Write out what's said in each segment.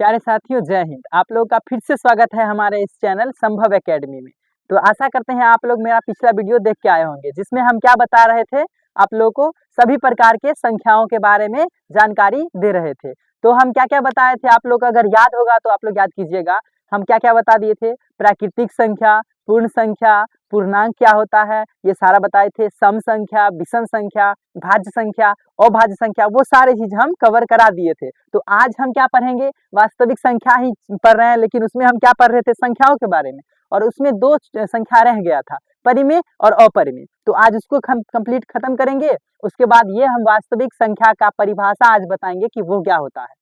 प्यारे साथियों, जय हिंद। आप लोगों का फिर से स्वागत है हमारे इस चैनल संभव एकेडमी में। तो आशा करते हैं आप लोग मेरा पिछला वीडियो देख के आए होंगे, जिसमें हम क्या बता रहे थे, आप लोगों को सभी प्रकार के संख्याओं के बारे में जानकारी दे रहे थे। तो हम क्या क्या बताए थे, आप लोग अगर याद होगा तो आप लोग याद कीजिएगा। हम क्या क्या बता दिए थे, प्राकृतिक संख्या, पूर्ण संख्या, पूर्णांक क्या होता है, ये सारा बताए थे। सम संख्या, विषम संख्या, भाज्य संख्या, अभाज्य संख्या, वो सारे चीज हम कवर करा दिए थे। तो आज हम क्या पढ़ेंगे, वास्तविक संख्या ही पढ़ रहे हैं, लेकिन उसमें हम क्या पढ़ रहे थे, संख्याओं के बारे में। और उसमें दो संख्या रह गया था, परिमेय और अपरिमेय। तो आज उसको हम कंप्लीट खत्म करेंगे। उसके बाद ये हम वास्तविक संख्या का परिभाषा आज बताएंगे कि वो क्या होता है।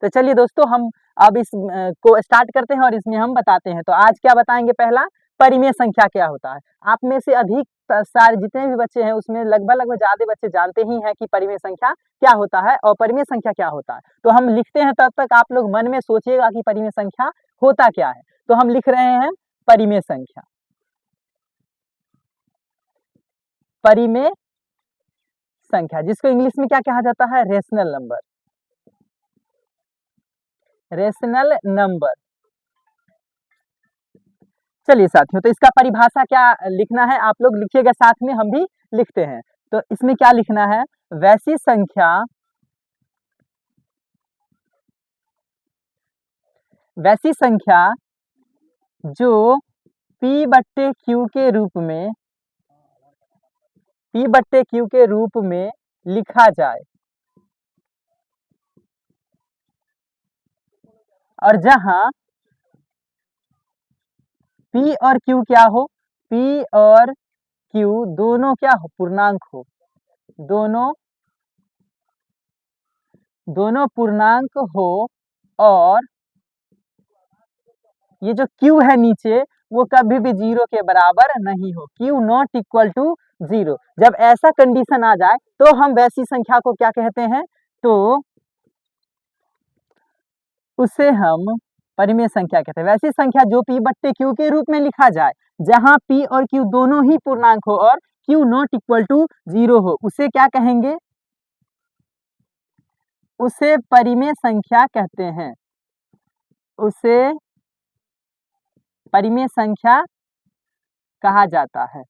तो चलिए दोस्तों, हम अब इस को स्टार्ट करते हैं और इसमें हम बताते हैं। तो आज क्या बताएंगे, पहला परिमेय संख्या क्या होता है। आप में से अधिक सारे जितने भी बच्चे हैं उसमें लगभग ज्यादा बच्चे जानते ही हैं कि परिमेय संख्या क्या होता है और परिमेय संख्या क्या होता है। तो हम लिखते हैं, तब तक आप लोग मन में सोचिएगा कि परिमेय संख्या होता क्या है। तो हम लिख रहे हैं परिमेय संख्या। परिमेय संख्या जिसको इंग्लिश में क्या कहा जाता है, रेशनल नंबर। Rational number. चलिए साथियों, तो इसका परिभाषा क्या लिखना है, आप लोग लिखिएगा, साथ में हम भी लिखते हैं। तो इसमें क्या लिखना है, वैसी संख्या जो P/Q के रूप में लिखा जाए और जहां P और Q क्या हो, P और Q दोनों क्या हो, पूर्णांक हो। दोनों पूर्णांक हो और ये जो Q है नीचे, वो कभी भी 0 के बराबर नहीं हो। Q not equal to 0। जब ऐसा कंडीशन आ जाए तो हम वैसी संख्या को क्या कहते हैं, तो उसे हम परिमेय संख्या कहते हैं। वैसी संख्या जो P/Q के रूप में लिखा जाए, जहां P और Q दोनों ही पूर्णांक हो और Q नॉट इक्वल टू 0 हो, उसे क्या कहेंगे, उसे परिमेय संख्या कहते हैं। उसे परिमेय संख्या कहा जाता है।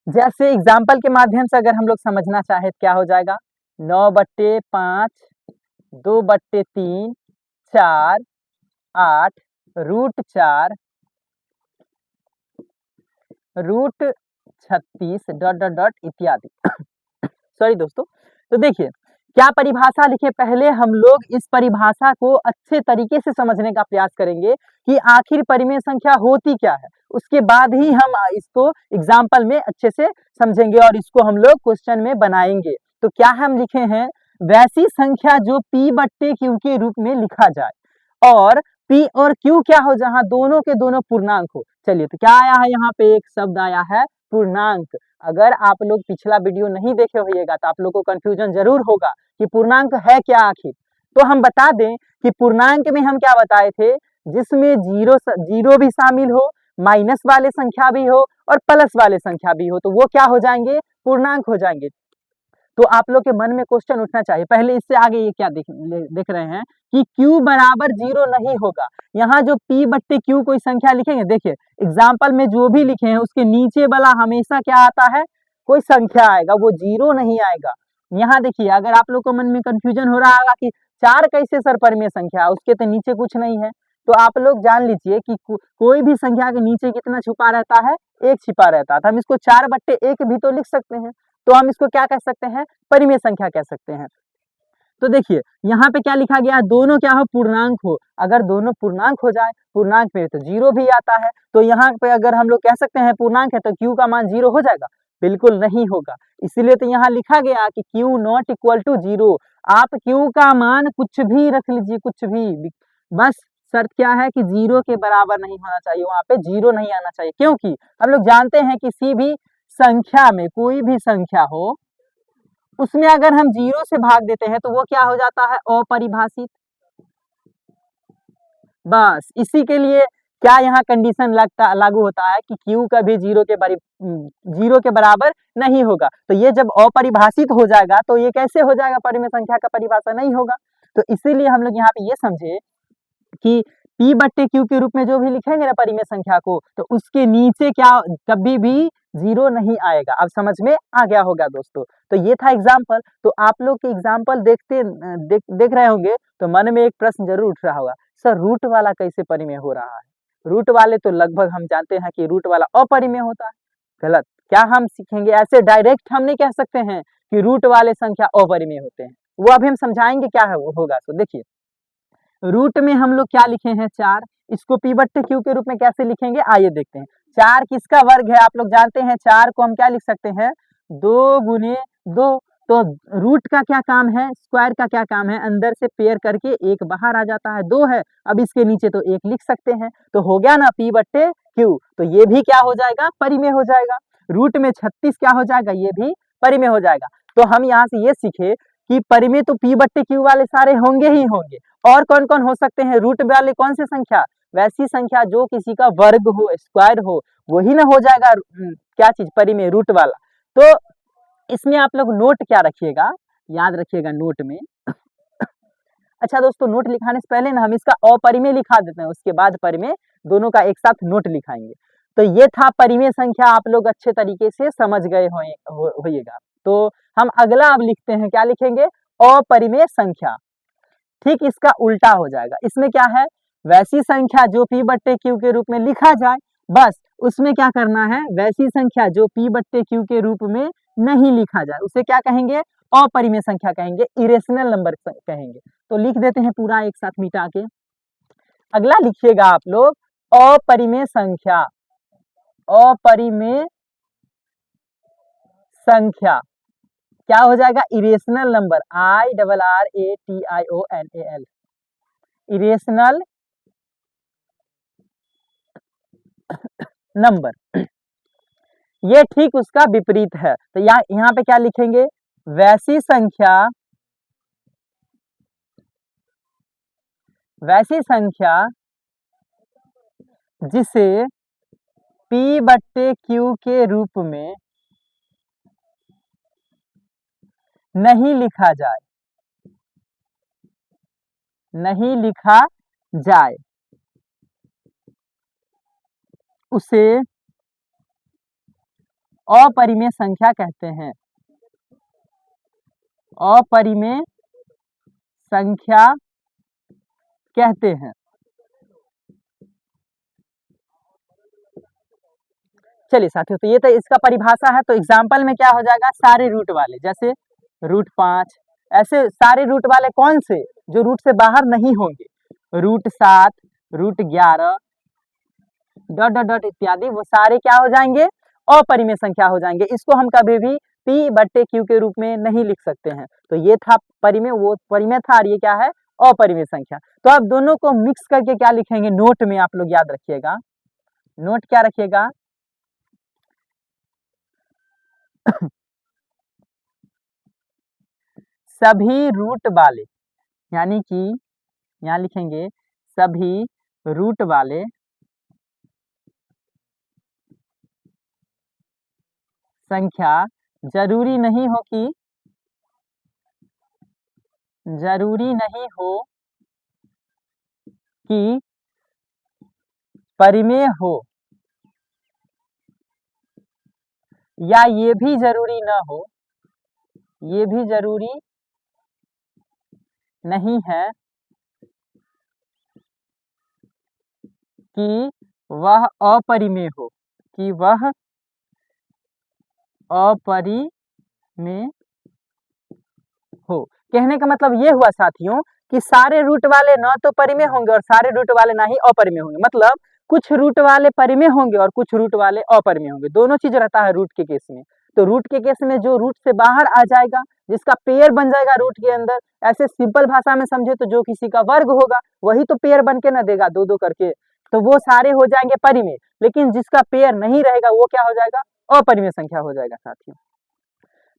जैसे एग्जाम्पल के माध्यम से अगर हम लोग समझना चाहे तो क्या हो जाएगा, 9/5, 2/3, 4, 8, √4, √36 ... इत्यादि। सॉरी दोस्तों। तो देखिए क्या परिभाषा लिखे, पहले हम लोग इस परिभाषा को अच्छे तरीके से समझने का प्रयास करेंगे कि आखिर परिमेय संख्या होती क्या है। उसके बाद ही हम इसको एग्जाम्पल में अच्छे से समझेंगे और इसको हम लोग क्वेश्चन में बनाएंगे। तो क्या हम लिखे हैं, वैसी संख्या जो P/Q के रूप में लिखा जाए और P और Q क्या हो, जहां दोनों के दोनों पूर्णांक हो। चलिए, तो क्या आया है, यहाँ पे एक शब्द आया है पूर्णांक। अगर आप लोग पिछला वीडियो नहीं देखे होइएगा तो आप लोग को कंफ्यूजन जरूर होगा कि पूर्णांक है क्या आखिर। तो हम बता दें कि पूर्णांक में हम क्या बताए थे, जिसमें जीरो भी शामिल हो, माइनस वाले संख्या भी हो और प्लस वाले संख्या भी हो, तो वो क्या हो जाएंगे, पूर्णांक हो जाएंगे। तो आप लोग के मन में क्वेश्चन उठना चाहिए, पहले इससे आगे ये क्या देख रहे हैं कि Q बराबर 0 नहीं होगा। यहाँ जो P/Q कोई संख्या लिखेंगे, देखिए एग्जाम्पल में जो भी लिखे हैं उसके नीचे वाला हमेशा क्या आता है, कोई संख्या आएगा, वो 0 नहीं आएगा। यहाँ देखिए, अगर आप लोग को मन में कंफ्यूजन हो रहा होगा कि 4 कैसे सर परिमेय संख्या, उसके तो नीचे कुछ नहीं है, तो आप लोग जान लीजिए कि कोई भी संख्या के नीचे कितना छुपा रहता है, 1 छिपा रहता है। तो हम इसको 4/1 भी तो लिख सकते हैं, तो हम इसको क्या कह सकते हैं, परिमेय संख्या कह सकते हैं। तो देखिए यहाँ पे क्या लिखा गया, दोनों क्या हो, पूर्णांक हो। अगर दोनों पूर्णांक हो जाए, पूर्णांक में तो 0 भी आता है, तो यहाँ पे अगर हम लोग कह सकते हैं पूर्णांक है तो Q का मान 0 हो जाएगा, बिल्कुल नहीं होगा। इसीलिए तो यहाँ लिखा गया कि Q नॉट इक्वल टू 0। आप Q का मान कुछ भी रख लीजिए, कुछ भी, बस शर्त क्या है कि 0 के बराबर नहीं होना चाहिए, वहां पे 0 नहीं आना चाहिए। क्योंकि हम लोग जानते हैं किसी भी संख्या में, कोई भी संख्या हो, उसमें अगर हम 0 से भाग देते हैं तो वो क्या हो जाता है, अपरिभाषित। बस इसी के लिए क्या यहाँ कंडीशन लागू होता है कि q कभी 0 के बराबर नहीं होगा। तो ये जब अपरिभाषित हो जाएगा तो ये कैसे हो जाएगा, परिमेय संख्या का परिभाषा नहीं होगा। तो इसीलिए हम लोग यहाँ पे ये समझे कि p बट्टे q के रूप में जो भी लिखेंगे ना परिमेय संख्या को, तो उसके नीचे क्या कभी भी 0 नहीं आएगा। अब समझ में आ गया होगा दोस्तों। तो ये था एग्जाम्पल। तो आप लोग के एग्जाम्पल देख रहे होंगे तो मन में एक प्रश्न जरूर उठ रहा होगा, सर रूट वाला कैसे परिमेय हो रहा है। रूट वाले तो लगभग हम जानते हैं कि रूट वाला अपरिमेय होता है। गलत। क्या हम सीखेंगे, ऐसे डायरेक्ट हम नहीं कह सकते हैं कि रूट वाले संख्या अपरिमेय होते हैं, वो अभी हम समझाएंगे क्या है वो होगा। तो देखिए रूट में हम लोग क्या लिखे हैं 4, इसको p बट्टे q के रूप में कैसे लिखेंगे आइए देखते हैं। 4 किसका वर्ग है, आप लोग जानते हैं 4 को हम क्या लिख सकते हैं 2 गुने 2। तो रूट का क्या काम है, स्क्वायर का क्या काम है, अंदर से पेयर करके एक बाहर आ जाता है, 2 है। अब इसके नीचे तो 1 लिख सकते हैं, तो हो गया ना p बट्टे q। तो ये भी क्या हो जाएगा, परिमेय हो जाएगा। रूट में 36 क्या हो जाएगा, ये भी परिमेय हो जाएगा। तो हम यहाँ से ये सीखे कि परिमेय तो p बट्टे q वाले सारे होंगे ही होंगे। और कौन कौन हो सकते हैं, रूट वाले कौन से संख्या, वैसी संख्या जो किसी का वर्ग हो, स्क्वायर हो, वही ना हो जाएगा क्या चीज, परिमेय, रूट वाला। तो इसमें आप लोग नोट क्या रखिएगा, याद रखिएगा नोट में अच्छा दोस्तों, नोट लिखाने से पहले ना हम इसका अपरिमेय लिखा देते हैं, उसके बाद परिमेय, दोनों का एक साथ नोट लिखाएंगे। तो ये था परिमेय संख्या, आप लोग अच्छे तरीके से समझ गए होइएगा। तो हम अगला अब लिखते हैं, क्या लिखेंगे, अपरिमेय संख्या। ठीक इसका उल्टा हो जाएगा। इसमें क्या है, वैसी संख्या जो p बट्टे q के रूप में लिखा जाए, बस उसमें क्या करना है, वैसी संख्या जो p बट्टे q के रूप में नहीं लिखा जाए उसे क्या कहेंगे, अपरिमेय संख्या कहेंगे, इरेशनल नंबर कहेंगे। तो लिख देते हैं पूरा एक साथ मिटा के। अगला लिखिएगा आप लोग अपरिमेय संख्या। अपरिमेय संख्या क्या हो जाएगा, irrational number, IRRATIONAL, irrational number. ये ठीक उसका विपरीत है। तो यहाँ पे क्या लिखेंगे, वैसी संख्या, वैसी संख्या जिसे p बट्टे q के रूप में नहीं लिखा जाए, नहीं लिखा जाए, उसे अपरिमेय संख्या कहते हैं। अपरिमेय संख्या कहते हैं। चलिए साथियों, तो ये तो इसका परिभाषा है। तो एग्जाम्पल में क्या हो जाएगा, सारे रूट वाले, जैसे रूट 5, ऐसे सारे रूट वाले कौन से, जो रूट से बाहर नहीं होंगे, root 7, root 11 dot dot dot इत्यादि, वो सारे क्या हो जाएंगे, अपरिमेय संख्या हो जाएंगे। इसको हम कभी भी p बट्टे q के रूप में नहीं लिख सकते हैं। तो ये था परिमेय, वो परिमेय था, और ये क्या है, अपरिमेय संख्या। तो आप दोनों को मिक्स करके क्या लिखेंगे, नोट में आप लोग याद रखिएगा, नोट क्या रखिएगा सभी रूट वाले, यानी कि यहाँ लिखेंगे सभी रूट वाले संख्या, जरूरी नहीं हो कि, जरूरी नहीं हो कि परिमेय हो, या ये भी जरूरी ना हो, ये भी जरूरी नहीं है कि वह अपरिमेय हो, कि वह अपरिमेय हो। कहने का मतलब ये हुआ साथियों कि सारे रूट वाले ना तो परिमेय होंगे और सारे रूट वाले ना ही अपरिमेय होंगे। मतलब कुछ रूट वाले परिमेय होंगे और कुछ रूट वाले अपरिमेय होंगे, दोनों चीज रहता है रूट के केस में। तो रूट के केस में जो रूट से बाहर आ जाएगा, जिसका पेयर बन जाएगा रूट के अंदर, ऐसे सिंपल भाषा में समझे तो जो किसी का वर्ग होगा वही तो पेयर बन के ना देगा, दो दो करके, तो वो सारे हो जाएंगे परिमेय। लेकिन जिसका पेयर नहीं रहेगा वो क्या हो जाएगा, अपरिमेय संख्या हो जाएगा साथियों।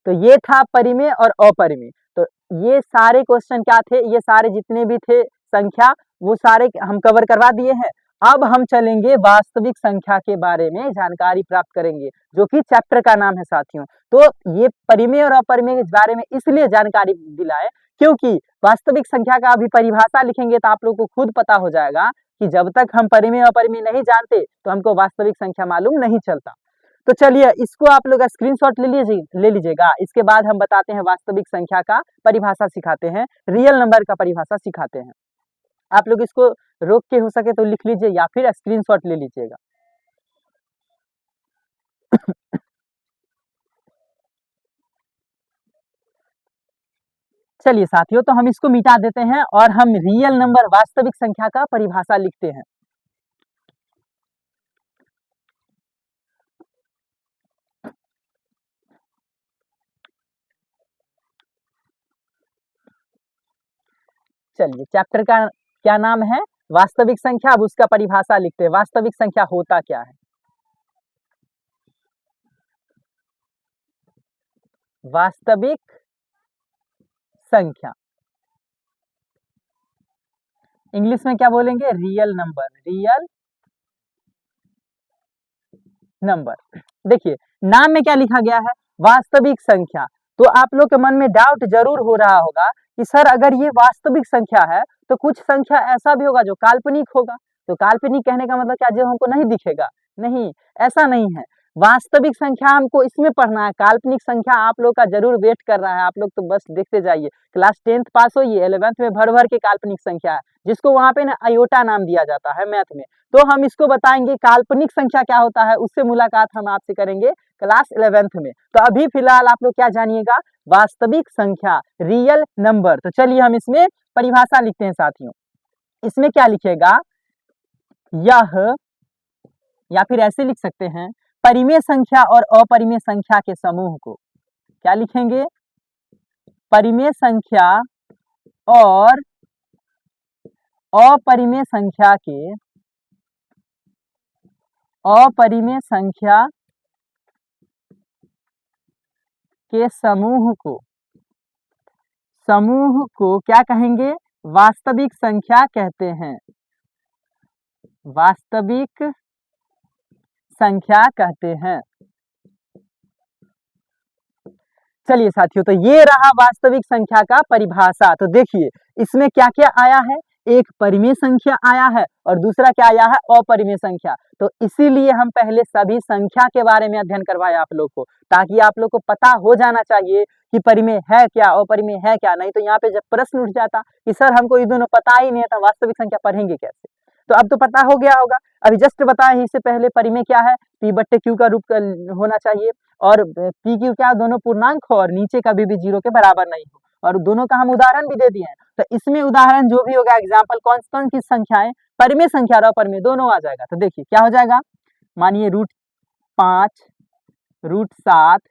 तो ये था परिमेय और अपरिमेय। तो ये सारे क्वेश्चन क्या थे, ये सारे जितने भी थे संख्या, वो सारे हम कवर करवा दिए हैं। अब हम चलेंगे वास्तविक संख्या के बारे में जानकारी प्राप्त करेंगे, जो कि चैप्टर का नाम है साथियों। तो ये परिमेय और अपरिमेय के बारे में इसलिए जानकारी दिलाए क्योंकि वास्तविक संख्या का अभी परिभाषा लिखेंगे तो आप लोग को खुद पता हो जाएगा कि जब तक हम परिमेय अपरिमेय नहीं जानते तो हमको वास्तविक संख्या मालूम नहीं चलता। तो चलिए इसको आप लोग स्क्रीनशॉट ले लीजिएगा। इसके बाद हम बताते हैं वास्तविक संख्या का परिभाषा सिखाते हैं, रियल नंबर का परिभाषा सिखाते हैं। आप लोग इसको रोक के हो सके तो लिख लीजिए या फिर स्क्रीनशॉट ले लीजिएगा। चलिए साथियों, तो हम इसको मिटा देते हैं और हम रियल नंबर वास्तविक संख्या का परिभाषा लिखते हैं। चलिए चैप्टर का क्या नाम है? वास्तविक संख्या। अब उसका परिभाषा लिखते हैं। वास्तविक संख्या होता क्या है? वास्तविक संख्या इंग्लिश में क्या बोलेंगे? Real number. Real number. देखिए नाम में क्या लिखा गया है? वास्तविक संख्या। तो आप लोग के मन में डाउट जरूर हो रहा होगा कि सर अगर ये वास्तविक संख्या है तो कुछ संख्या ऐसा भी होगा जो काल्पनिक होगा। तो काल्पनिक कहने का मतलब क्या? जो हमको नहीं दिखेगा? नहीं, ऐसा नहीं है। वास्तविक संख्या हमको इसमें पढ़ना है। काल्पनिक संख्या आप लोग का जरूर वेट कर रहा है। आप लोग तो बस देखते जाइए। क्लास 10th पास होइए, 11th में भर भर के काल्पनिक संख्या है, जिसको वहां पे ना आयोटा नाम दिया जाता है मैथ में। तो हम इसको बताएंगे काल्पनिक संख्या क्या होता है, उससे मुलाकात हम आपसे करेंगे क्लास 11th में। तो अभी फिलहाल आप लोग क्या जानिएगा? वास्तविक संख्या, रियल नंबर। तो चलिए हम इसमें परिभाषा लिखते हैं साथियों। इसमें क्या लिखेगा? यह, या फिर ऐसे लिख सकते हैं, परिमेय संख्या और अपरिमेय संख्या के समूह को। क्या लिखेंगे? परिमेय संख्या और अपरिमेय संख्या के, अपरिमेय संख्या के समूह को क्या कहेंगे? वास्तविक संख्या कहते हैं। वास्तविक संख्या कहते हैं। चलिए साथियों, तो ये रहा वास्तविक संख्या का परिभाषा। तो देखिए इसमें क्या क्या आया है? एक परिमेय संख्या आया है और दूसरा क्या आया है? अपरिमेय संख्या। तो इसीलिए हम पहले सभी संख्या के बारे में अध्ययन करवाए आप लोग को, ताकि आप लोग को पता हो जाना चाहिए कि परिमेय है क्या, अपरिमेय है क्या। नहीं तो यहाँ पे जब प्रश्न उठ जाता कि सर हमको ये दोनों पता ही नहीं है, तो वास्तविक संख्या पढ़ेंगे कैसे? तो अब तो पता हो गया होगा। अभी जस्ट बताए ही इससे पहले परिमेय क्या है? P/Q का रूप होना चाहिए और PQ क्या? दोनों पूर्णांक हो और नीचे कभी भी 0 के बराबर नहीं हो। और दोनों का हम उदाहरण भी दे दिए हैं। तो इसमें उदाहरण जो भी होगा, एग्जाम्पल कौन की संख्याएं, परिमेय संख्या और अपरिमेय दोनों आ जाएगा। तो देखिए क्या हो जाएगा? मानिए √5, √7,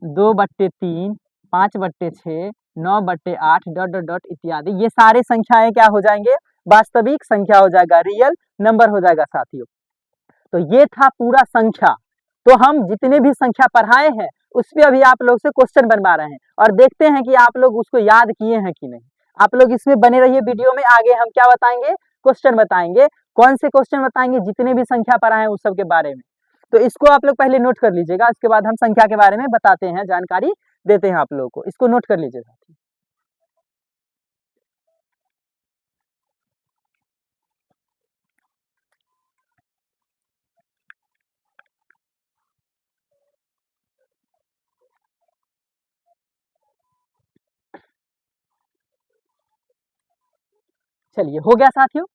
2/3, 5/6, 9/8 डॉट डॉट डॉट इत्यादि। ये सारे संख्याएं क्या हो जाएंगे? वास्तविक संख्या हो जाएगा, रियल नंबर हो जाएगा साथियों। तो ये था पूरा संख्या। तो हम जितने भी संख्या पढ़ाए हैं उस पे अभी आप लोग से क्वेश्चन बनवा रहे हैं और देखते हैं कि आप लोग उसको याद किए हैं कि नहीं। आप लोग इसमें बने रहिए वीडियो में। आगे हम क्या बताएंगे? क्वेश्चन बताएंगे। कौन से क्वेश्चन बताएंगे? जितने भी संख्या पढ़ाए हैं उस सब के बारे में। तो इसको आप लोग पहले नोट कर लीजिएगा, इसके बाद हम संख्या के बारे में बताते हैं, जानकारी देते हैं आप लोगों को। इसको नोट कर लीजिएगा। चलिए हो गया साथियों।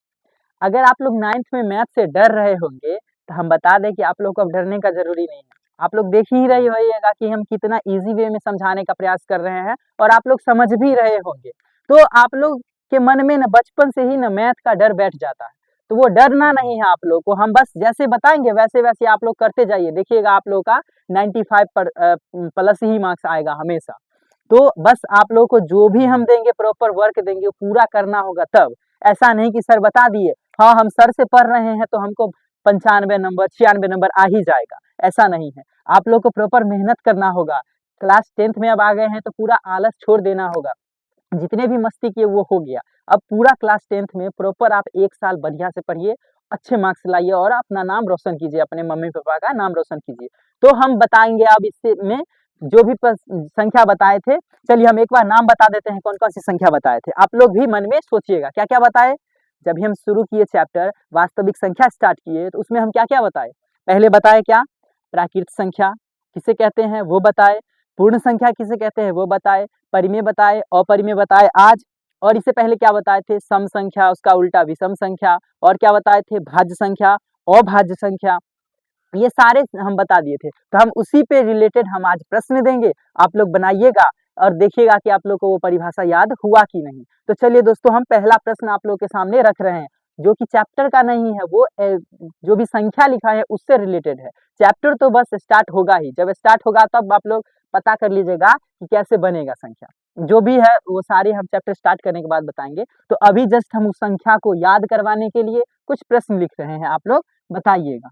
अगर आप लोग 9th में मैथ से डर रहे होंगे तो हम बता दें कि आप लोग को अब डरने का जरूरी नहीं है। आप लोग देख ही रहे होइएगा कि हम कितना इजी वे में समझाने का प्रयास कर रहे हैं और आप लोग समझ भी रहे होंगे। तो आप लोग के मन में न बचपन से ही न मैथ का डर बैठ जाता है। तो वो डरना नहीं है आप लोग को। हम बस जैसे बताएंगे वैसे वैसे आप लोग करते जाइए। देखिएगा आप लोग का 95 प्लस ही मार्क्स आएगा हमेशा। तो बस आप लोग को जो भी हम देंगे, प्रॉपर वर्क देंगे, पूरा करना होगा तब। ऐसा नहीं कि सर बता दिए, हाँ हम सर से पढ़ रहे हैं तो हमको 95 नंबर 96 नंबर आ ही जाएगा, ऐसा नहीं है। आप लोग को प्रॉपर मेहनत करना होगा। क्लास 10th में अब आ गए हैं तो पूरा आलस छोड़ देना होगा। जितने भी मस्ती किए वो हो गया। अब पूरा क्लास 10th में प्रॉपर आप 1 साल बढ़िया से पढ़िए, अच्छे मार्क्स लाइए और अपना नाम रोशन कीजिए, अपने मम्मी पापा का नाम रोशन कीजिए। तो हम बताएंगे अब इससे में जो भी संख्या बताए थे, चलिए हम एक बार नाम बता देते हैं कौन कौन सी संख्या बताए थे। आप लोग भी मन में सोचिएगा क्या क्या बताए। जब हम शुरू किए चैप्टर वास्तविक संख्या स्टार्ट किए तो उसमें हम क्या क्या बताए। पहले बताए क्या, प्राकृत संख्या किसे कहते हैं वो बताए, पूर्ण संख्या किसे कहते हैं वो बताए, परिमेय बताए, अपरिमेय बताए आज, और इससे पहले क्या बताए थे, सम संख्या, उसका उल्टा विषम संख्या, और क्या बताए थे, भाज्य संख्या, अभाज्य संख्या, ये सारे हम बता दिए थे। तो हम उसी पे रिलेटेड हम आज प्रश्न देंगे, आप लोग बनाइएगा और देखिएगा कि आप लोग को वो परिभाषा याद हुआ कि नहीं। तो चलिए दोस्तों, हम पहला प्रश्न आप लोग के सामने रख रहे हैं, जो कि चैप्टर का नहीं है, वो जो भी संख्या लिखा है उससे रिलेटेड है। चैप्टर तो बस स्टार्ट होगा ही, जब स्टार्ट होगा तब आप लोग पता कर लीजिएगा कि कैसे बनेगा संख्या, जो भी है वो सारे हम चैप्टर स्टार्ट करने के बाद बताएंगे। तो अभी जस्ट हम उस संख्या को याद करवाने के लिए कुछ प्रश्न लिख रहे हैं, आप लोग बताइएगा।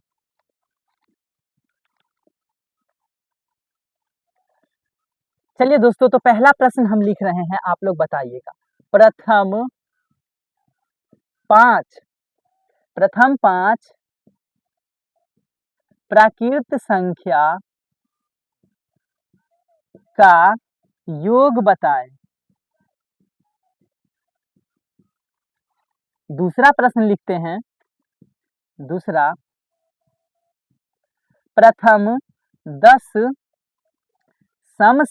चलिए दोस्तों, तो पहला प्रश्न हम लिख रहे हैं, आप लोग बताइएगा। प्रथम पांच प्राकृत संख्या का योग बताएं। दूसरा प्रश्न लिखते हैं, दूसरा, प्रथम 10 सम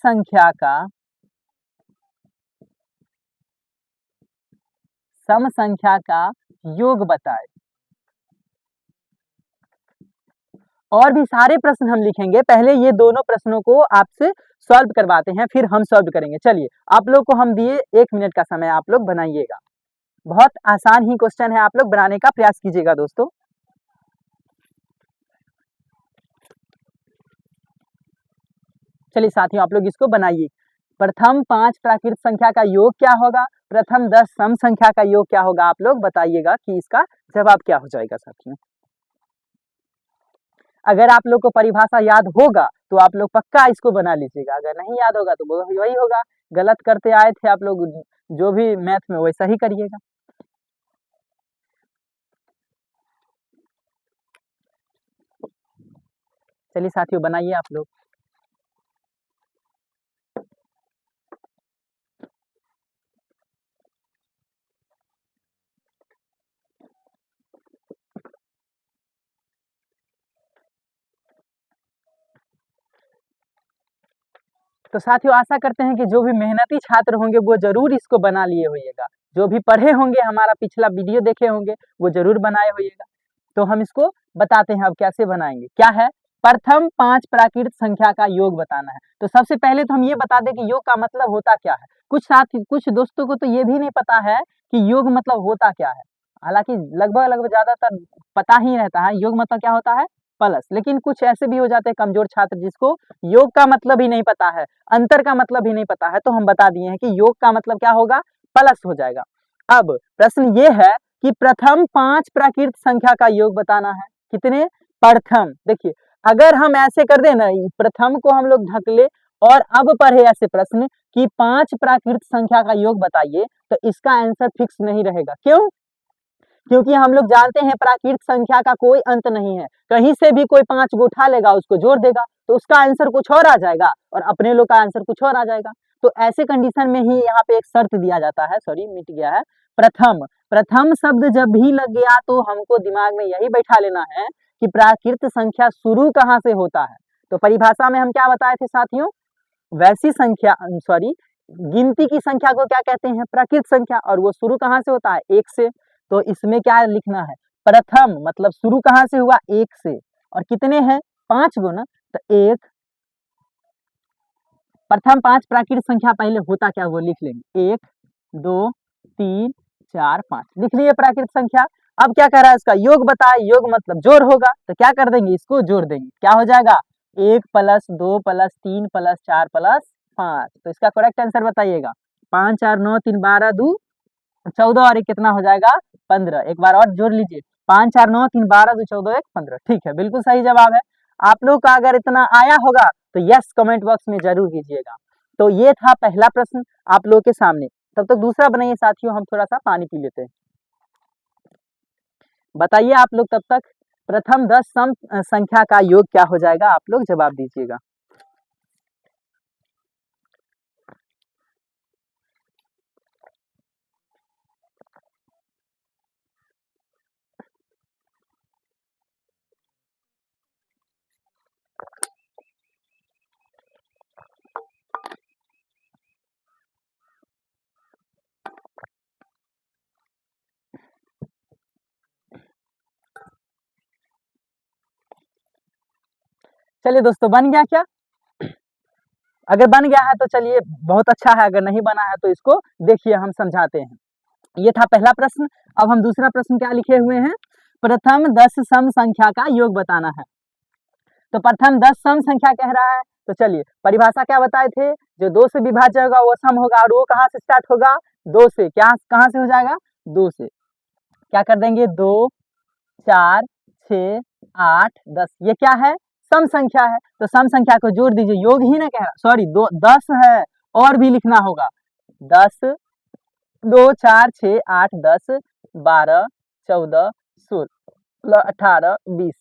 संख्या का योग बताएं। और भी सारे प्रश्न हम लिखेंगे, पहले ये दोनों प्रश्नों को आपसे सॉल्व करवाते हैं, फिर हम सॉल्व करेंगे। चलिए, आप लोग को हम दिए 1 मिनट का समय, आप लोग बनाइएगा। बहुत आसान ही क्वेश्चन है, आप लोग बनाने का प्रयास कीजिएगा दोस्तों। चलिए साथियों, आप लोग इसको बनाइए। प्रथम 5 प्राकृत संख्या का योग क्या होगा, प्रथम 10 सम संख्या का योग क्या होगा, आप लोग बताइएगा कि इसका जवाब क्या हो जाएगा साथियों। अगर आप लोग को परिभाषा याद होगा तो आप लोग पक्का इसको बना लीजिएगा, अगर नहीं याद होगा तो वही होगा, गलत करते आए थे आप लोग, जो भी मैथ में वैसा ही करिएगा। चलिए साथियों, बनाइए आप लोग। तो साथियों, आशा करते हैं कि जो भी मेहनती छात्र होंगे वो जरूर इसको बना लिए होइएगा, जो भी पढ़े होंगे, हमारा पिछला वीडियो देखे होंगे, वो जरूर बनाए होइएगा। तो हम इसको बताते हैं अब कैसे बनाएंगे। क्या है, प्रथम 5 प्राकृत संख्या का योग बताना है। तो सबसे पहले तो हम ये बता दें कि योग का मतलब होता क्या है। कुछ दोस्तों को तो ये भी नहीं पता है कि योग मतलब होता क्या है, हालांकि लगभग ज्यादातर पता ही रहता है योग मतलब क्या होता है, प्लस। लेकिन कुछ ऐसे भी हो जाते हैं कमजोर छात्र जिसको योग का मतलब ही नहीं पता है, अंतर का मतलब ही नहीं पता है, तो हम बता दिए हैं कि योग का मतलब क्या होगा, प्लस हो जाएगा। अब प्रश्न ये है कि प्रथम 5 प्राकृत संख्या का योग बताना है। कितने, प्रथम, देखिए अगर हम ऐसे कर दें ना, प्रथम को हम लोग ढक ले और अब पढ़े ऐसे प्रश्न कि 5 प्राकृत संख्या का योग बताइए, तो इसका आंसर फिक्स नहीं रहेगा। क्यों, क्योंकि हम लोग जानते हैं प्राकृत संख्या का कोई अंत नहीं है, कहीं से भी कोई 5 को उठा लेगा, उसको जोड़ देगा, तो उसका आंसर कुछ और आ जाएगा और अपने लोग का आंसर कुछ और आ जाएगा। तो ऐसे कंडीशन में ही यहाँ पे एक शर्त दिया जाता है, सॉरी मिट गया है, प्रथम शब्द जब भी लग गया तो हमको दिमाग में यही बैठा लेना है कि प्राकृत संख्या शुरू कहाँ से होता है। तो परिभाषा में हम क्या बताए थे साथियों, वैसी संख्या, सॉरी गिनती की संख्या को क्या कहते हैं, प्राकृत संख्या, और वो शुरू कहाँ से होता है, 1 से। तो इसमें क्या लिखना है, प्रथम मतलब शुरू कहाँ से हुआ, 1 से, और कितने हैं, 5 गो ना, तो 1, प्रथम 5 प्राकृत संख्या पहले होता क्या वो लिख लेंगे, 1 2 3 4 5 लिख लिए प्राकृत संख्या। अब क्या कह रहा है, इसका योग बताए, योग मतलब जोड़ होगा, तो क्या कर देंगे, इसको जोड़ देंगे, क्या हो जाएगा, 1 + 2 + 3 + 4 + 5। तो इसका करेक्ट आंसर बताइएगा, 5 4 9 3 12 2 14 और 1 कितना हो जाएगा, 15। एक बार और जोड़ लीजिए, 5 4 9 3 12 2 14 1 15। ठीक है, बिल्कुल सही जवाब है। आप लोग का अगर इतना आया होगा तो यस कमेंट बॉक्स में जरूर कीजिएगा। तो ये था पहला प्रश्न आप लोग के सामने। तब तक दूसरा बनाइए साथियों, हम थोड़ा सा पानी पी लेते हैं। बताइए आप लोग तब तक प्रथम 10 सम संख्या का योग क्या हो जाएगा, आप लोग जवाब दीजिएगा। चलिए दोस्तों, बन गया क्या? अगर बन गया है तो चलिए बहुत अच्छा है, अगर नहीं बना है तो इसको देखिए हम समझाते हैं। ये था पहला प्रश्न। अब हम दूसरा प्रश्न क्या लिखे हुए हैं, प्रथम 10 सम संख्या का योग बताना है। तो प्रथम 10 सम संख्या कह रहा है, तो चलिए परिभाषा क्या बताए थे, जो 2 से विभाज्य होगा वो सम होगा, और वो कहाँ से स्टार्ट होगा, 2 से। क्या कहाँ से हो जाएगा, 2 से। क्या कर देंगे, 2 4 6 8 10, ये क्या है, सम संख्या है। तो सम संख्या को जोड़ दीजिए, योग ही ना कह रहा, सॉरी 10 है, और भी लिखना होगा। 10 2 4 6 8 10 12 14 16 18 20,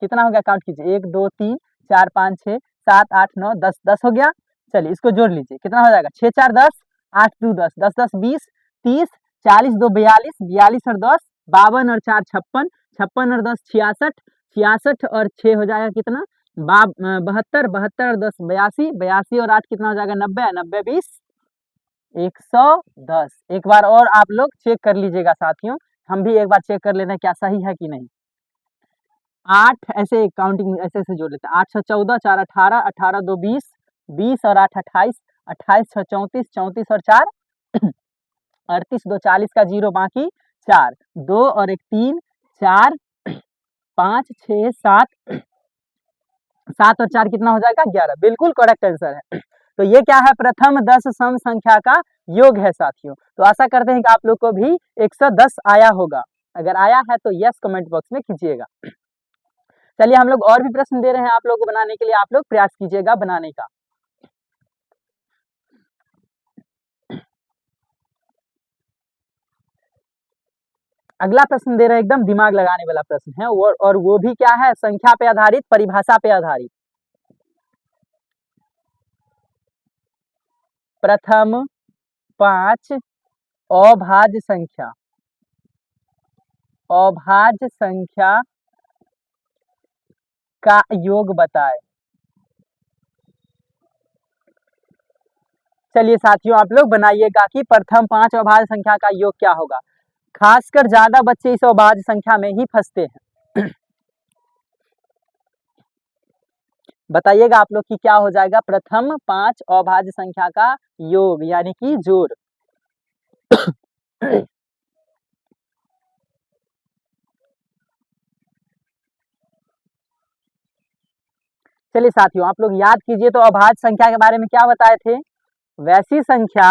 कितना हो गया, काउंट कीजिए, 1 2 3 4 5 6 7 8 9 10, 10 हो गया। चलिए इसको जोड़ लीजिए, कितना हो जाएगा, 6 4 10 8 2 10, 10 10 20 30 40 2 42 42 और 10 52 और 4 56 56 और 10 66 66 और 6 हो जाएगा कितना, 72 72 और 10 82 82 और 8 कितना हो जाएगा, 90 90 20 110। एक बार और आप लोग चेक कर लीजिएगा साथियों, हम भी एक बार चेक कर लेते हैं क्या सही है कि नहीं। 8 ऐसे काउंटिंग ऐसे ऐसे जोड़ लेते हैं, 8 6 14 4 18 18 2 20 20 और 8 28 28 6 34 34 और 4 38 2 40 का 0 बाकी 4 2 और 1 3 4 5 6 7 7 और 4 कितना हो जाएगा, 11। बिल्कुल करेक्ट आंसर है। तो ये क्या है, प्रथम 10 सम संख्या का योग है साथियों। तो आशा करते हैं कि आप लोग को भी 110 आया होगा, अगर आया है तो यस कमेंट बॉक्स में कीजिएगा। चलिए हम लोग और भी प्रश्न दे रहे हैं आप लोग को बनाने के लिए, आप लोग प्रयास कीजिएगा बनाने का। अगला प्रश्न दे रहे हैं, एकदम दिमाग लगाने वाला प्रश्न है, और वो भी क्या है, संख्या पे आधारित, परिभाषा पे आधारित। प्रथम 5 अभाज्य संख्या, अभाज्य संख्या का योग बताएं। चलिए साथियों आप लोग बनाइएगा कि प्रथम 5 अभाज्य संख्या का योग क्या होगा। खासकर ज्यादा बच्चे इस अभाज्य संख्या में ही फंसते हैं। बताइएगा आप लोग कि क्या हो जाएगा, प्रथम 5 अभाज्य संख्या का योग यानी कि जोड़। चलिए साथियों आप लोग याद कीजिए, तो अभाज्य संख्या के बारे में क्या बताए थे, वैसी संख्या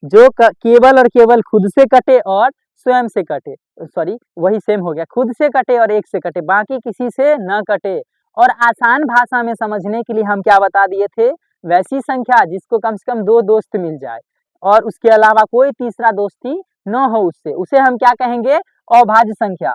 जो केवल और केवल खुद से कटे और स्वयं से कटे, सॉरी वही सेम हो गया, खुद से कटे और एक से कटे, बाकी किसी से न कटे। और आसान भाषा में समझने के लिए हम क्या बता दिए थे, वैसी संख्या जिसको कम से कम 2 दोस्त मिल जाए और उसके अलावा कोई तीसरा दोस्ती न हो उससे, उसे हम क्या कहेंगे, अभाज्य संख्या।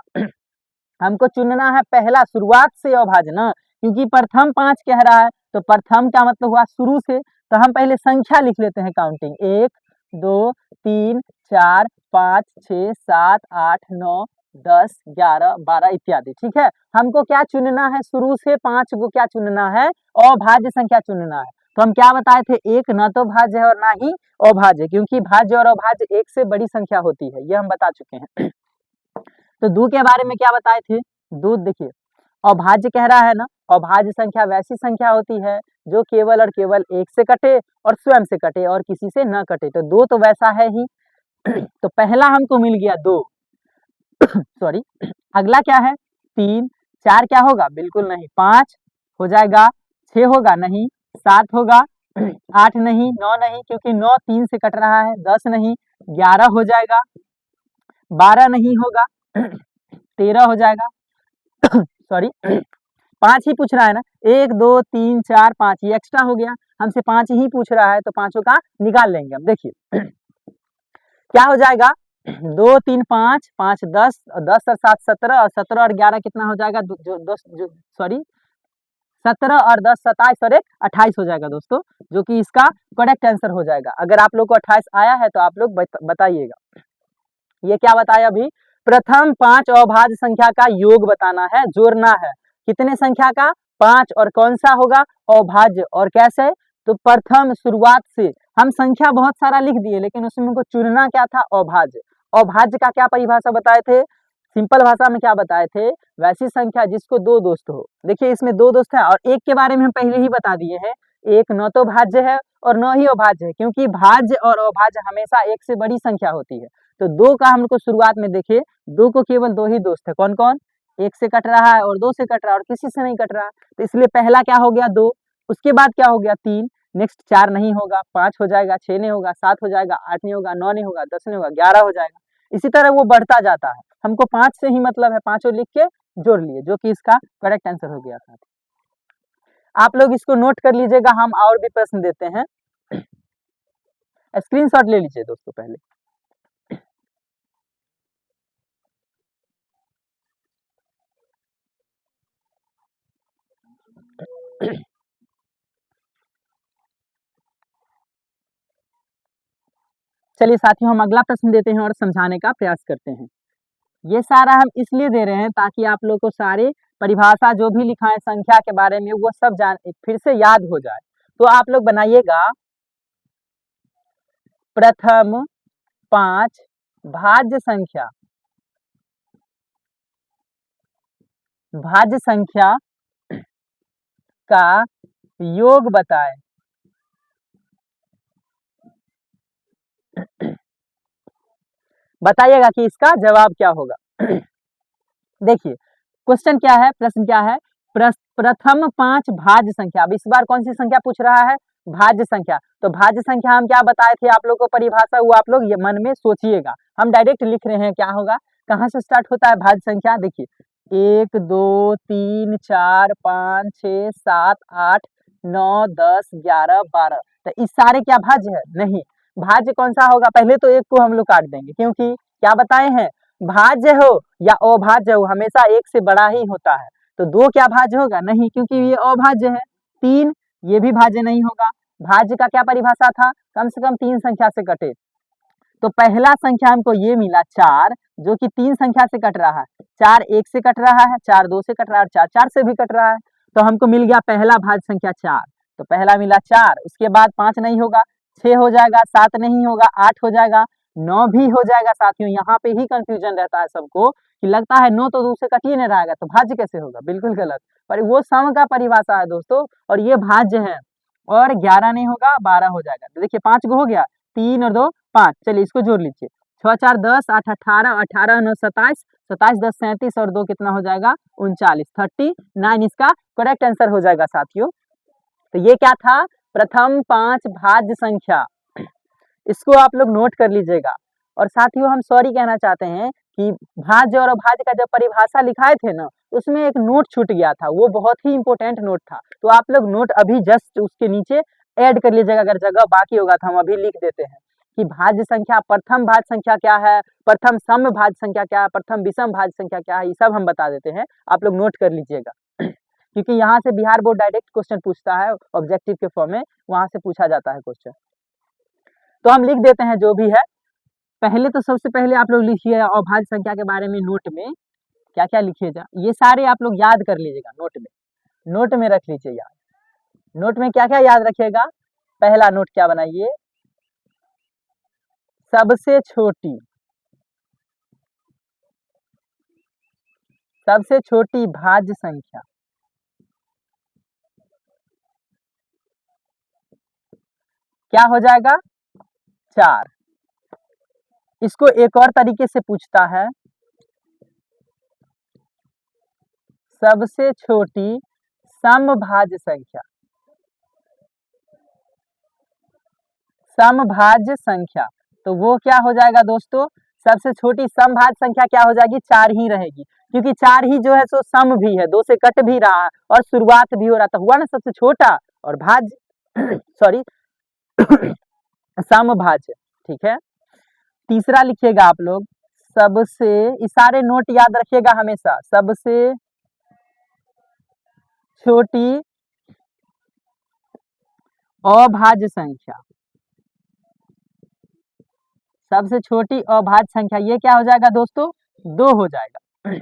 हमको चुनना है पहला, शुरुआत से अभाज्य ना, क्योंकि प्रथम 5 कह रहा है, तो प्रथम का मतलब हुआ शुरू से। तो हम पहले संख्या लिख लेते हैं, काउंटिंग 1 2 3 4 5 6 7 8 9 10 11 12 इत्यादि। ठीक है, हमको क्या चुनना है, शुरू से 5 को क्या चुनना है, अभाज्य संख्या चुनना है। तो हम क्या बताए थे, एक न तो भाज्य है और ना ही अभाज्य, क्योंकि भाज्य और अभाज्य एक से बड़ी संख्या होती है, ये हम बता चुके हैं। तो दो के बारे में क्या बताए थे, दो देखिए, अभाज्य कह रहा है ना, अभाज्य संख्या वैसी संख्या होती है जो केवल और केवल एक से कटे और स्वयं से कटे और किसी से न कटे। तो दो तो वैसा है ही। तो पहला हमको मिल गया 2, सॉरी। अगला क्या है, 3, 4 क्या होगा, बिल्कुल नहीं, 5 हो जाएगा, 6 होगा नहीं, 7 होगा, 8 नहीं, 9 नहीं, क्योंकि 9 3 से कट रहा है, 10 नहीं, 11 हो जाएगा, 12 नहीं होगा, 13 हो जाएगा, सॉरी 5 ही पूछ रहा है ना, 1 2 3 4 5 ये एक्स्ट्रा हो गया, हमसे 5 ही पूछ रहा है, तो पांचों का निकाल लेंगे हम। देखिए क्या हो जाएगा 2 3 5 5 10 और 10 और 7 17 और 17 और 11 कितना हो जाएगा सॉरी 17 और 10 27 और 1 28 हो जाएगा दोस्तों, जो कि इसका करेक्ट आंसर हो जाएगा। अगर आप लोग को 28 आया है तो आप लोग बताइएगा। ये क्या बताया अभी, प्रथम 5 अभाज्य संख्या का योग बताना है, जोड़ना है। कितने संख्या का, 5, और कौन सा होगा, अभाज्य। और कैसे, तो प्रथम शुरुआत से हम संख्या बहुत सारा लिख दिए, लेकिन उसमें हमको चुनना क्या था, अभाज्य। अभाज्य का क्या परिभाषा बताए थे, सिंपल भाषा में क्या बताए थे, वैसी संख्या जिसको दो दोस्त हो। देखिए इसमें दो दोस्त है, और एक के बारे में हम पहले ही बता दिए हैं, एक न तो भाज्य है और न ही अभाज्य है, क्योंकि भाज्य और अभाज्य हमेशा एक से बड़ी संख्या होती है। तो दो का हम लोग को शुरुआत में देखे, दो को केवल दो ही दोस्त है, कौन कौन, एक से कट रहा है और दो से कट रहा है और किसी से नहीं कट रहा है, तो इसलिए पहला क्या हो गया, दो। उसके बाद क्या हो गया, तीन। नेक्स्ट 4 नहीं होगा, 5 हो जाएगा, 6 नहीं होगा, 7 हो जाएगा, 8 नहीं होगा, 9 नहीं होगा, 10 नहीं होगा, 11 हो जाएगा। इसी तरह वो बढ़ता जाता है। हमको 5 से ही मतलब है, पांचों लिख के जोड़ लिए, जो कि इसका करेक्ट आंसर हो गया था। आप लोग इसको नोट कर लीजिएगा, हम और भी प्रश्न देते हैं। स्क्रीनशॉट ले लीजिए दोस्तों पहले। चलिए साथियों, हम अगला प्रश्न देते हैं और समझाने का प्रयास करते हैं। ये सारा हम इसलिए दे रहे हैं ताकि आप लोग को सारे परिभाषा जो भी लिखा है संख्या के बारे में वो सब फिर से याद हो जाए। तो आप लोग बनाइएगा, प्रथम 5 भाज्य संख्या, भाज्य संख्या का योग बताएं। बताइएगा कि इसका जवाब क्या होगा। देखिए क्वेश्चन क्या है, प्रश्न क्या है, प्रथम 5 भाज्य संख्या। अब इस बार कौन सी संख्या पूछ रहा है, भाज्य संख्या। तो भाज्य संख्या हम क्या बताए थे आप लोग को परिभाषा, वो आप लोग ये मन में सोचिएगा। हम डायरेक्ट लिख रहे हैं, क्या होगा, कहाँ से स्टार्ट होता है भाज्य संख्या। देखिए 1 2 3 4 5 6 7 8 9 10 11 12, तो इस सारे क्या भाज्य है, नहीं। भाज्य कौन सा होगा, पहले तो एक को हम लोग काट देंगे, क्योंकि क्या बताए हैं, भाज्य हो या अभाज्य हो हमेशा एक से बड़ा ही होता है। तो दो क्या भाज्य होगा, नहीं, क्योंकि ये अभाज्य है। 3 ये भी भाज्य नहीं होगा। भाज्य का क्या परिभाषा था, कम से कम 3 संख्या से कटे। तो पहला संख्या हमको ये मिला 4, जो कि 3 संख्या से कट रहा है। 4 1 से कट रहा है, 4 2 से कट रहा है, 4 4 से भी कट रहा है। तो हमको मिल गया पहला भाज्य संख्या 4। तो पहला मिला 4, उसके बाद 5 नहीं होगा, 6 हो जाएगा, 7 नहीं होगा, 8 हो जाएगा, 9 भी हो जाएगा। साथियों यहाँ पे ही कंफ्यूजन रहता है सबको, कि लगता है 9 तो 2 से कट ही नहीं रहेगा, तो भाज्य कैसे होगा, बिल्कुल गलत। पर वो सम का परिभाषा है दोस्तों, और ये भाज्य है। और 11 नहीं होगा, 12 हो जाएगा। तो देखिए 5 को हो गया, 3 और 2 5, चलिए इसको जोड़ लीजिए, 6 4 10 8 18 18 9 27, 27 10 37 और 2 कितना हो जाएगा, 39, 39 इसका करेक्ट आंसर हो जाएगा साथियों। तो ये क्या था, प्रथम 5 भाज्य संख्या। इसको आप लोग नोट कर लीजिएगा। और साथियों हम सॉरी कहना चाहते हैं कि भाज्य और अभाज्य का जब परिभाषा लिखाए थे ना, उसमें एक नोट छूट गया था, वो बहुत ही इंपॉर्टेंट नोट था। तो आप लोग नोट अभी जस्ट उसके नीचे ऐड कर लीजिएगा, अगर जगह बाकी होगा तो हम अभी लिख देते हैं कि भाज्य संख्या, प्रथम भाज्य संख्या क्या है, प्रथम सम भाज्य संख्या क्या है, प्रथम विषम भाज्य संख्या क्या है, ये सब हम बता देते हैं, आप लोग नोट कर लीजिएगा। क्योंकि यहाँ से बिहार बोर्ड डायरेक्ट क्वेश्चन पूछता है ऑब्जेक्टिव के फॉर्म में, वहां से पूछा जाता है क्वेश्चन। तो हम लिख देते हैं जो भी है। पहले तो सबसे पहले आप लोग लिखिए अभाज्य संख्या के बारे में, नोट में क्या क्या लिखिएगा, ये सारे आप लोग याद कर लीजिएगा, नोट में रख लीजिए याद। नोट में क्या क्या याद रखिएगा, पहला नोट क्या बनाइए, सबसे छोटी भाज्य संख्या। क्या हो जाएगा, 4। इसको एक और तरीके से पूछता है, सबसे छोटी समभाज्य संख्या। समभाज्य संख्या, तो वो क्या हो जाएगा दोस्तों, सबसे छोटी समभाज्य संख्या क्या हो जाएगी, 4 ही रहेगी, क्योंकि 4 ही जो है सो सम भी है, 2 से कट भी रहा है और शुरुआत भी हो रहा था, हुआ ना सबसे छोटा और भाज्य सॉरी समभाज्य, ठीक है। तीसरा लिखिएगा आप लोग, सबसे, ये सारे नोट याद रखिएगा हमेशा, सबसे छोटी अभाज्य संख्या, सबसे छोटी अभाज्य संख्या, ये क्या हो जाएगा दोस्तों, 2 हो जाएगा।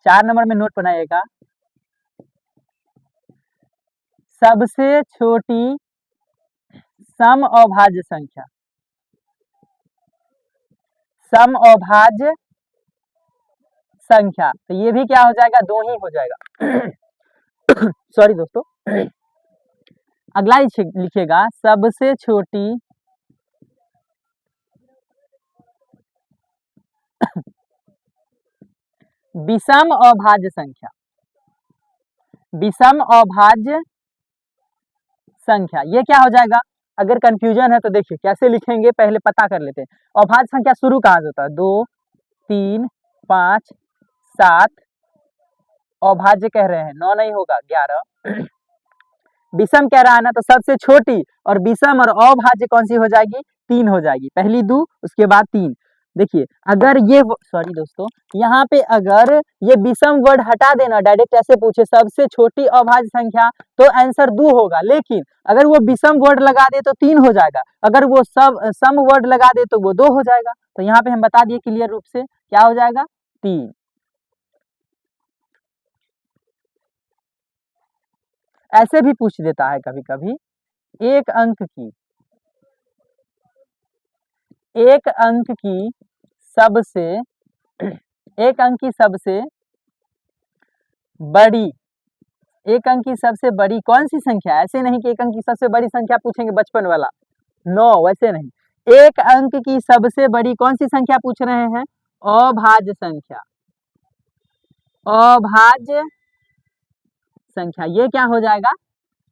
4 नंबर में नोट बनाइएगा, सबसे छोटी सम अभाज्य संख्या, सम अभाज्य संख्या, तो ये भी क्या हो जाएगा, 2 ही हो जाएगा। सॉरी दोस्तों। अगला लिखिएगा, सबसे छोटी विषम अभाज्य संख्या, विषम अभाज्य संख्या, ये क्या हो जाएगा, अगर कंफ्यूजन है तो देखिए कैसे लिखेंगे, पहले पता कर लेते हैं। अभाज्य संख्या शुरू कहाँ से होता है, 2 3 5 7, अभाज्य कह रहे हैं, 9 नहीं होगा, 11। विषम कह रहा है ना, तो सबसे छोटी, और विषम और अभाज्य कौन सी हो जाएगी, 3 हो जाएगी, पहली 2 उसके बाद 3। देखिए अगर ये, सॉरी दोस्तों, यहाँ पे अगर ये विषम वर्ड हटा देना, डायरेक्ट ऐसे पूछे सबसे छोटी अभाज्य संख्या, तो आंसर 2 होगा, लेकिन अगर वो विषम वर्ड लगा दे तो 3 हो जाएगा, अगर वो सब सम वर्ड लगा दे तो वो 2 हो जाएगा। तो यहाँ पे हम बता दिए क्लियर रूप से, क्या हो जाएगा, 3। ऐसे भी पूछ देता है कभी कभी, एक अंक की सबसे, एक अंक की सबसे बड़ी, एक अंक की सबसे बड़ी कौन सी संख्या, ऐसे नहीं कि एक अंक की सबसे बड़ी संख्या पूछेंगे बचपन वाला, नो वैसे नहीं, एक अंक की सबसे बड़ी कौन सी संख्या पूछ रहे हैं, अभाज्य संख्या, अभाज्य संख्या, ये क्या हो जाएगा।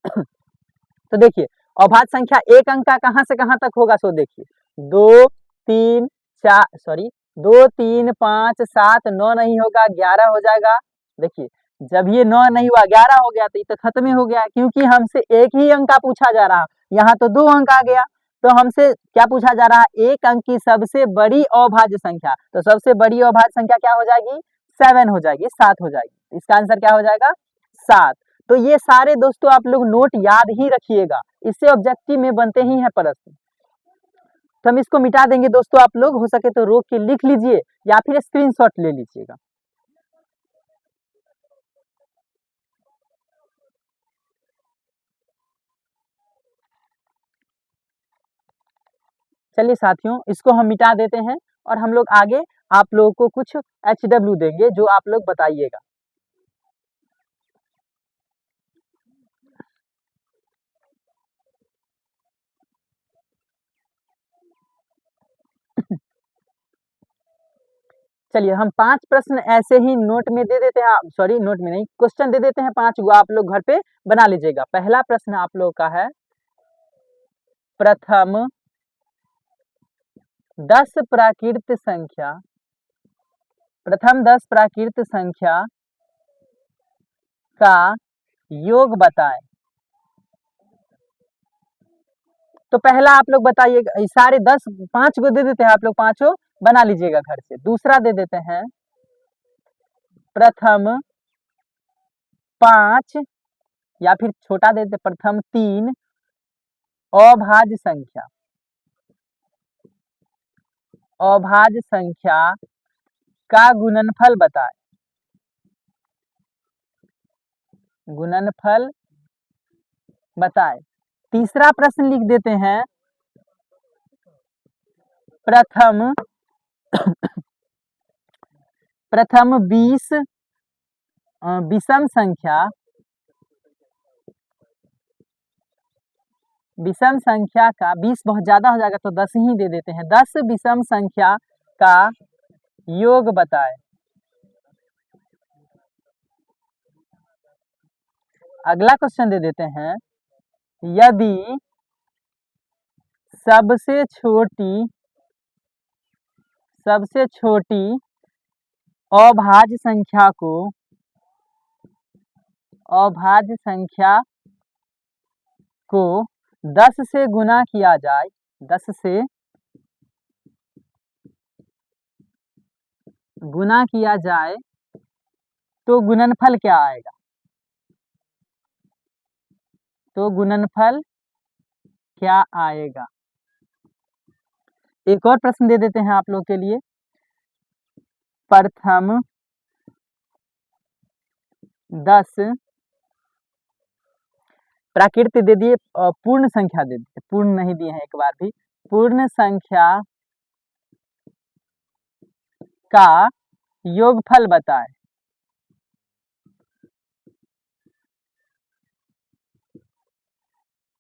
तो देखिए अभाज्य संख्या एक अंक का कहां से कहां तक होगा, सो देखिए 2 3 4, सॉरी 2 3 5 7 9 नहीं होगा, 11 हो जाएगा। देखिए जब ये 9 नहीं हुआ 11 हो गया, तो ये तो खत्म ही हो गया, क्योंकि हमसे एक ही अंक का पूछा जा रहा, यहाँ तो 2 अंक आ गया, तो हमसे क्या पूछा जा रहा है, एक अंक की सबसे बड़ी अभाज्य संख्या, तो सबसे बड़ी अभाज्य संख्या क्या हो जाएगी, 7 हो जाएगी, 7 हो जाएगी, इसका आंसर क्या हो जाएगा, 7। तो ये सारे दोस्तों आप लोग नोट याद ही रखिएगा, इससे ऑब्जेक्टिव में बनते ही हैं प्रश्न। तो हम इसको मिटा देंगे दोस्तों, आप लोग हो सके तो रोक के लिख लीजिए या फिर स्क्रीनशॉट ले लीजिएगा। चलिए साथियों, इसको हम मिटा देते हैं और हम लोग आगे आप लोगों को कुछ HW देंगे जो आप लोग बताइएगा। चलिए हम 5 प्रश्न ऐसे ही नोट में दे देते हैं, सॉरी नोट में नहीं, क्वेश्चन दे देते हैं 5 गो, आप लोग घर पे बना लीजिएगा। पहला प्रश्न आप लोग का है, प्रथम 10 प्राकृत संख्या, प्रथम 10 प्राकृत संख्या का योग बताएं। तो पहला आप लोग बताइएगा, सारे 10 5 को दे देते हैं, आप लोग पांचों बना लीजिएगा घर से। दूसरा दे देते हैं, प्रथम 5 या फिर छोटा दे देते प्रथम 3 अभाज्य संख्या, अभाज्य संख्या का गुणनफल बताएं, गुणनफल बताएं। तीसरा प्रश्न लिख देते हैं, प्रथम 20 विषम संख्या, विषम संख्या का, 20 बहुत ज्यादा हो जाएगा तो 10 ही दे देते हैं, 10 विषम संख्या का योग बताएं। अगला क्वेश्चन दे देते हैं, यदि सबसे छोटी अभाज्य संख्या को, अभाज्य संख्या को 10 से गुना किया जाए, 10 से गुना किया जाए तो गुणनफल क्या आएगा? तो गुणनफल क्या आएगा? एक और प्रश्न दे देते हैं आप लोग के लिए। प्रथम 10 प्राकृत दे दिए, पूर्ण संख्या दे दिए, पूर्ण नहीं दिए हैं एक बार भी, पूर्ण संख्या का योगफल बताएं।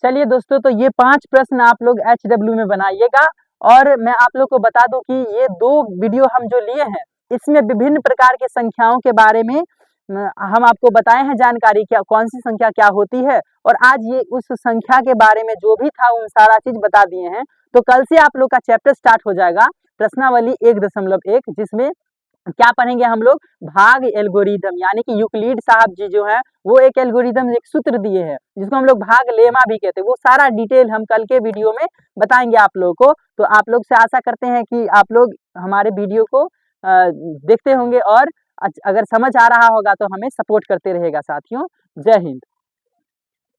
चलिए दोस्तों, तो ये 5 प्रश्न आप लोग HW में बनाइएगा। और मैं आप लोग को बता दूं कि ये 2 वीडियो हम जो लिए हैं, इसमें विभिन्न प्रकार के संख्याओं के बारे में हम आपको बताए हैं जानकारी, क्या कौन सी संख्या क्या होती है, और आज ये उस संख्या के बारे में जो भी था उन सारा चीज बता दिए हैं। तो कल से आप लोग का चैप्टर स्टार्ट हो जाएगा प्रश्नावली 1.1, जिसमें क्या पढ़ेंगे हम लोग? भाग एल्गोरिदम, यानी कि यूक्लिड साहब जी जो है वो एक एल्गोरिदम, एक सूत्र दिए हैं जिसको हम लोग भाग लेमा भी कहते हैं। वो सारा डिटेल हम कल के वीडियो में बताएंगे आप लोगों को। तो आप लोग से आशा करते हैं कि आप लोग हमारे वीडियो को देखते होंगे, और अगर समझ आ रहा होगा तो हमें सपोर्ट करते रहेगा साथियों। जय हिंद।